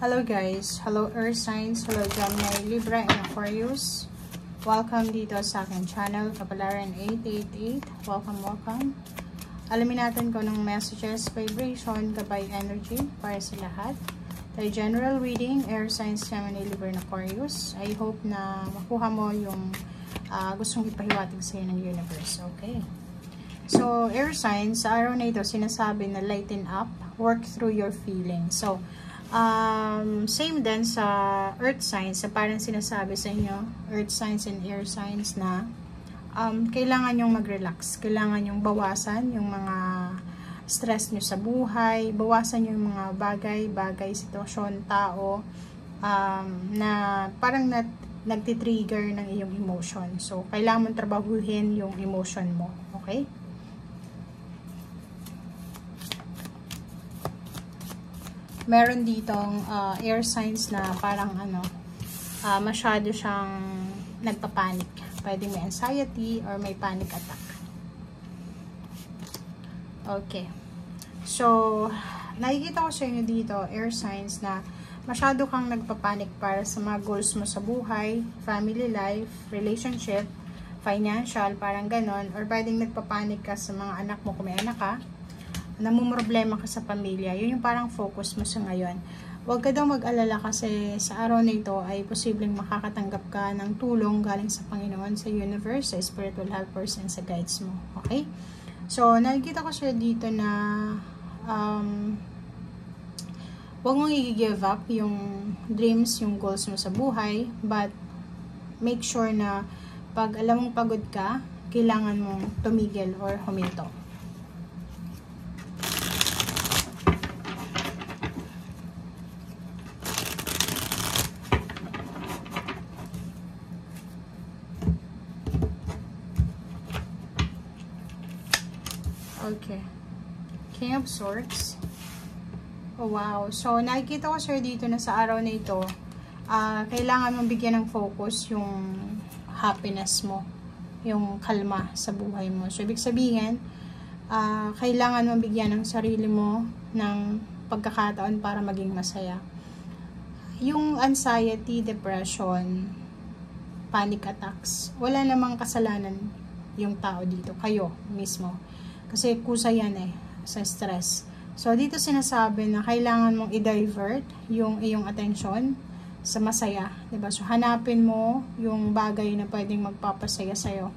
Hello guys, hello Earth Signs, hello Gemini, Libra, and Aquarius. Welcome dito sa aking channel, Kapalaran 888. Welcome. Alamin natin kung anong messages, vibration, gabay energy para sa lahat. Tayo general reading, Earth Signs, Gemini, Libra, and Aquarius. I hope na makuha mo yung gustong ipahiwatig sa iyo ng universe, okay? So, Air Signs, sa araw na ito, sinasabi na lighten up, work through your feelings. So, same din sa Earth Signs, sa parang sinasabi sa inyo, Earth Signs and Air Signs na kailangan yung mag-relax, kailangan yung bawasan yung mga stress nyo sa buhay, bawasan yung mga bagay, sitwasyon, tao, na parang nagtitrigger ng iyong emotion. So, kailangan mong trabahuhin yung emotion mo, okay? Meron ditong air signs na parang masyado siyang nagpapanik. Pwedeng may anxiety or may panic attack. Okay. So, nakikita ko sa inyo dito, air signs na masyado kang nagpapanik para sa mga goals mo sa buhay, family life, relationship, financial, parang ganon. Or pwedeng nagpapanik ka sa mga anak mo kung may anak ka. Namumroblema ka sa pamilya, yun yung parang focus mo sa ngayon. Huwag ka daw mag-alala kasi sa araw na ito ay posibleng makakatanggap ka ng tulong galing sa Panginoon, sa universe, sa spiritual helpers, and sa guides mo. Okay? So, nakikita ko siya dito na huwag mong i-give up yung dreams, yung goals mo sa buhay, but make sure na pag alam mong pagod ka, kailangan mong tumigil or huminto. Okay. King of Swords. Oh, wow. So, nakikita ko sir dito na sa araw na ito, kailangan mong bigyan ng focus yung happiness mo, yung kalma sa buhay mo. So, ibig sabihin, kailangan mong bigyan ng sarili mo ng pagkakataon para maging masaya. Yung anxiety, depression, panic attacks, wala namang kasalanan yung tao dito, kayo mismo. Kasi kusa yan sa stress. So, dito sinasabi na kailangan mong i-divert yung iyong attention sa masaya. Diba? So, hanapin mo yung bagay na pwedeng magpapasaya sa'yo.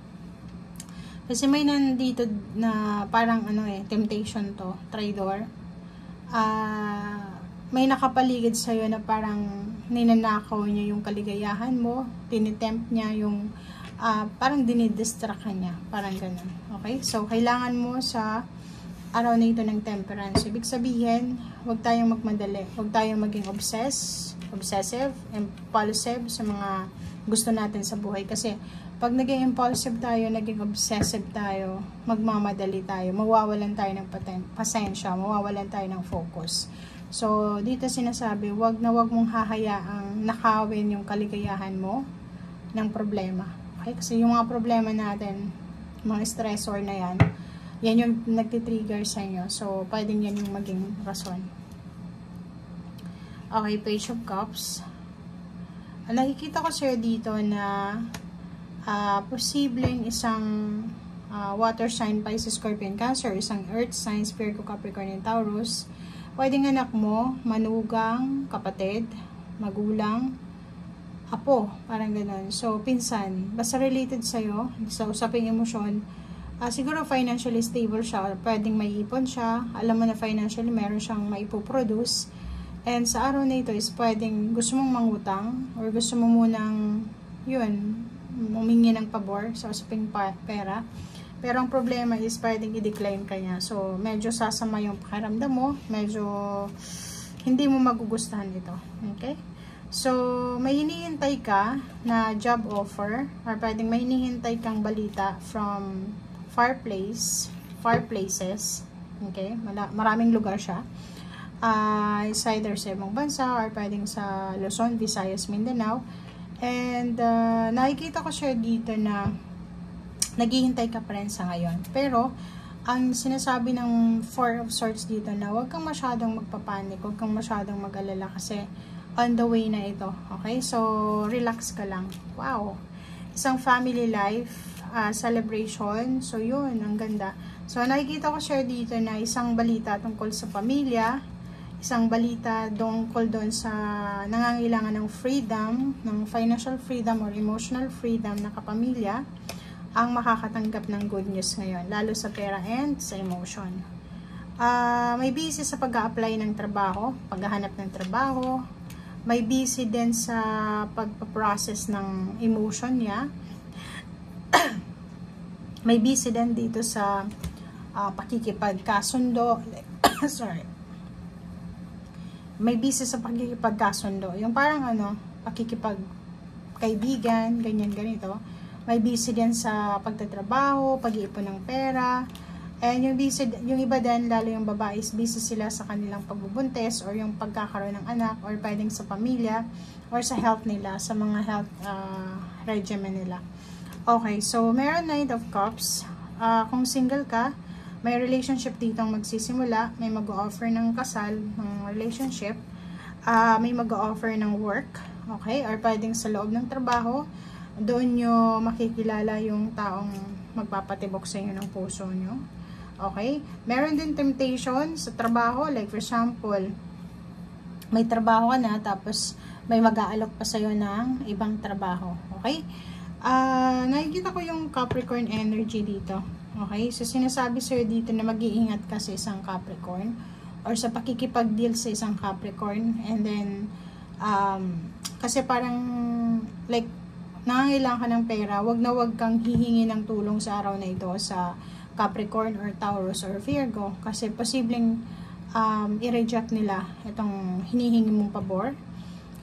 Kasi may nandito na parang temptation to, traitor. May nakapaligid sa'yo na parang ninanakaw niya yung kaligayahan mo, tinitempt niya yung parang dinidistract ka niya. Parang ganun. Okay? So, kailangan mo sa araw na ito ng temperance. Ibig sabihin, huwag tayong magmadali. Huwag tayong maging obsessive, impulsive sa mga gusto natin sa buhay. Kasi, pag naging impulsive tayo, naging obsessive tayo, magmamadali tayo, mawawalan tayo ng pasensya, mawawalan tayo ng focus. So, dito sinasabi, huwag mong hahayaang nakawin yung kaligayahan mo ng problema. Okay? Kasi yung mga problema natin, mga stressor na yan yung nagtitrigger sa inyo. So, pwedeng yan yung maging rason. Okay, Page of Cups. Nakikita ko sir dito na posibleng isang water sign, Pisces, Scorpion, Cancer, isang earth sign, Virgo, Capricorn, and Taurus. Pwedeng anak mo, manugang, kapatid, magulang, apo, parang ganun. So, pinsan, basta related sa'yo, sa usaping emosyon, siguro financially stable siya, pwedeng may ipon siya, alam mo na financially meron siyang maipoproduce, and sa araw na ito is pwedeng gusto mong mangutang, or gusto mo munang, humingi ng pabor sa usaping pera, pero ang problema is pwedeng i-decline ka niya. So, medyo sasama yung pakiramdam mo, medyo hindi mo magugustuhan ito. Okay? So, may hinihintay ka na job offer, or pwedeng may hinihintay kang balita from far places. Okay? Maraming lugar siya. It's either sa ibang bansa, or pwedeng sa Luzon, Visayas, Mindanao. And, nakikita ko siya dito na naghihintay ka pa rin sa ngayon. Pero, ang sinasabi ng Four of Swords dito na huwag kang masyadong magpapanik, huwag kang masyadong mag-alala kasi on the way na ito. Okay? So, relax ka lang. Wow! Isang family life celebration. So, yun. Ang ganda. So, nakikita ko share dito na isang balita tungkol sa pamilya. Isang balita tungkol doon sa nangangailangan ng freedom, ng financial freedom or emotional freedom na kapamilya ang makakatanggap ng good news ngayon. Lalo sa pera and sa emotion. May busy sa pag-a-apply ng trabaho, paghahanap ng trabaho. May busy din sa pagpa-process ng emotion niya. May busy din dito sa pakikipagkasundo. Sorry. May busy sa pakikipagkasundo. Yung parang pakikipagkaibigan, ganyan, ganito. May busy din sa pagtatrabaho, pag-iipon ng pera. And yung iba din, lalo yung babae, is busy sila sa kanilang pagbubuntis or yung pagkakaroon ng anak or pwedeng sa pamilya or sa health nila, sa mga health regimen nila. Okay, so meron Knight of Cups. Kung single ka, may relationship dito ang magsisimula, may mag-o-offer ng kasal, ng relationship, may mag-o-offer ng work, okay, or pwedeng sa loob ng trabaho, doon nyo makikilala yung taong magpapatibok sa inyo ng puso nyo. Okay? Meron din temptation sa trabaho. Like for example, may trabaho ka na, tapos may mag-aalok pa sa'yo ng ibang trabaho. Okay? Nakikita ko yung Capricorn energy dito. Okay? So, sinasabi sa'yo dito na mag-iingat ka sa isang Capricorn or sa pakikipag-deal sa isang Capricorn. And then, kasi parang, like, nangangailangan ka ng pera, wag kang hihingi ng tulong sa araw na ito sa Capricorn or Taurus or Virgo kasi posibleng i-reject nila itong hinihingi mong pabor.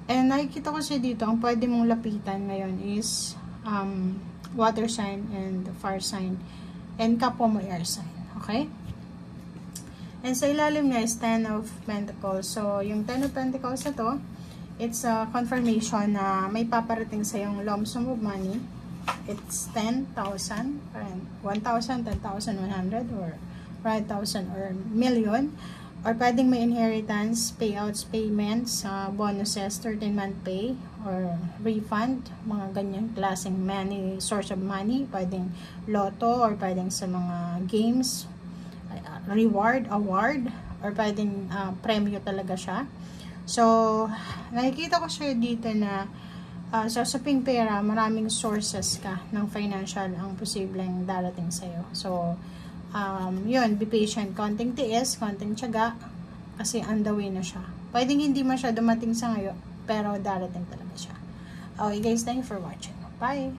And nakikita ko siya dito, ang pwede mong lapitan ngayon is water sign and fire sign and kapwa mo air sign. Okay? And sa ilalim niya is 10 of Pentacles. So, yung 10 of Pentacles na to, it's a confirmation na may paparating sa yung lump sum of money. It's 10,000, 1,000, 10,100, or 5,000 or million. Or pwedeng may inheritance, payouts, payments, bonuses, 13-month pay, or refund, mga ganyang klaseng money, source of money. Pwedeng lotto, or pwedeng sa mga games, reward, award, or pwedeng premyo talaga siya. So, nakikita ko siya dito na sa usaping pera, maraming sources ka ng financial ang posibleng darating sa'yo. So, yun, be patient. Konting tiis, konting tiyaga, kasi on the way na siya. Pwedeng hindi man siya dumating sa ngayon, pero darating talaga siya. Okay guys, thank you for watching. Bye!